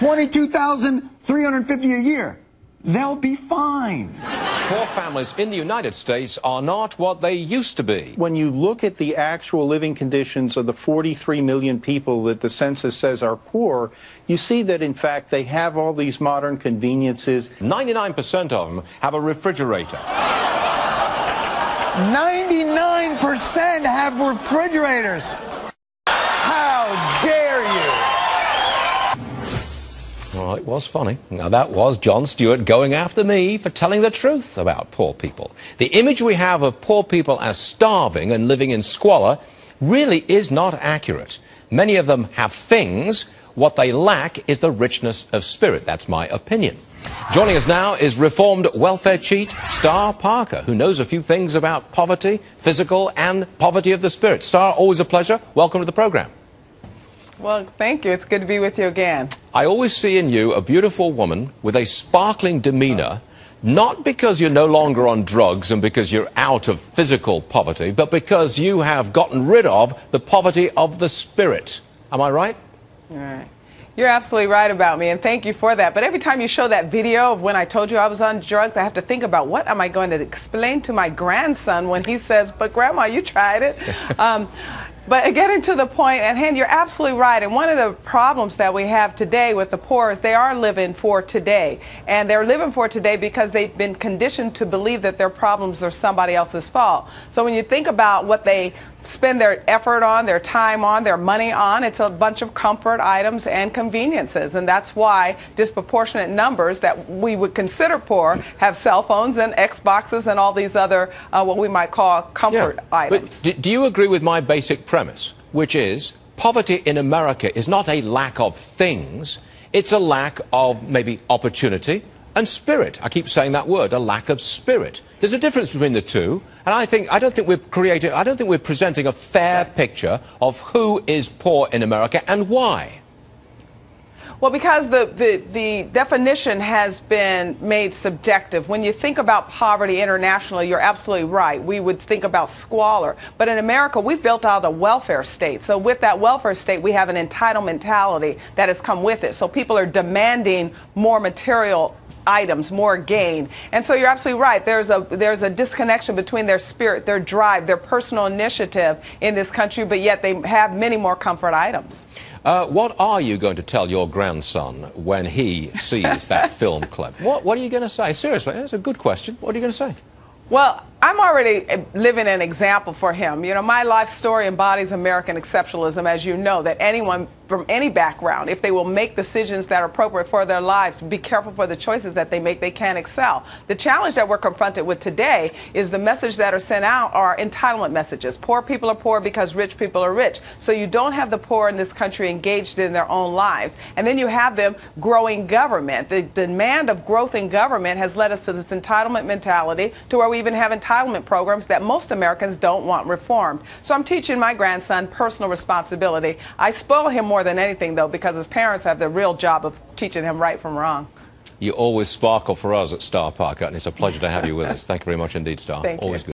$22,350 a year. They'll be fine. Poor families in the United States are not what they used to be. When you look at the actual living conditions of the 43 million people that the census says are poor, you see that, in fact, they have all these modern conveniences. 99% of them have a refrigerator. 99% have refrigerators. How dare you? Well, it was funny. Now, that was Jon Stewart going after me for telling the truth about poor people. The image we have of poor people as starving and living in squalor really is not accurate. Many of them have things. What they lack is the richness of spirit. That's my opinion. Joining us now is reformed welfare cheat Star Parker, who knows a few things about poverty, physical and poverty of the spirit. Star, always a pleasure. Welcome to the program. Well, thank you. It's good to be with you again. I always see in you a beautiful woman with a sparkling demeanor, not because you're no longer on drugs and because you're out of physical poverty, but because you have gotten rid of the poverty of the spirit. Am I right? All right. You're absolutely right about me, and thank you for that. But every time you show that video of when I told you I was on drugs, I have to think about what am I going to explain to my grandson when he says, but Grandma, you tried it. But getting to the point at hand, you're absolutely right. And one of the problems that we have today with the poor is they are living for today. And they're living for today because they've been conditioned to believe that their problems are somebody else's fault. So when you think about what they spend their effort on, their time on, their money on, it's a bunch of comfort items and conveniences. And that's why disproportionate numbers that we would consider poor have cell phones and Xboxes and all these other what we might call comfort items. But do you agree with my basic premise, which is poverty in America is not a lack of things, it's a lack of maybe opportunity and spirit. I keep saying that word, a lack of spirit. There's a difference between the two, and I don't think we're presenting a fair picture of who is poor in America and why. Well, because the definition has been made subjective. When you think about poverty internationally, you're absolutely right. We would think about squalor. But in America, we've built out a welfare state. So with that welfare state, we have an entitlement mentality that has come with it. So people are demanding more material items, more gain. And so you're absolutely right. There's a disconnection between their spirit, their drive, their personal initiative in this country, but yet they have many more comfort items. What are you going to tell your grandson when he sees that film clip? What are you going to say? Seriously, that's a good question. What are you going to say? Well, I'm already living an example for him. You know, my life story embodies American exceptionalism, as you know, that anyone from any background, if they will make decisions that are appropriate for their lives, be careful for the choices that they make, they can excel. The challenge that we're confronted with today is the message that are sent out are entitlement messages. Poor people are poor because rich people are rich. So you don't have the poor in this country engaged in their own lives. And then you have them growing government. The demand of growth in government has led us to this entitlement mentality to where we even have entitlement programs that most Americans don't want reformed. So I'm teaching my grandson personal responsibility. I spoil him more than anything, though, because his parents have the real job of teaching him right from wrong. You always sparkle for us at Star Parker, and it's a pleasure to have you with us. Thank you very much indeed, Star. Thank you. Always good.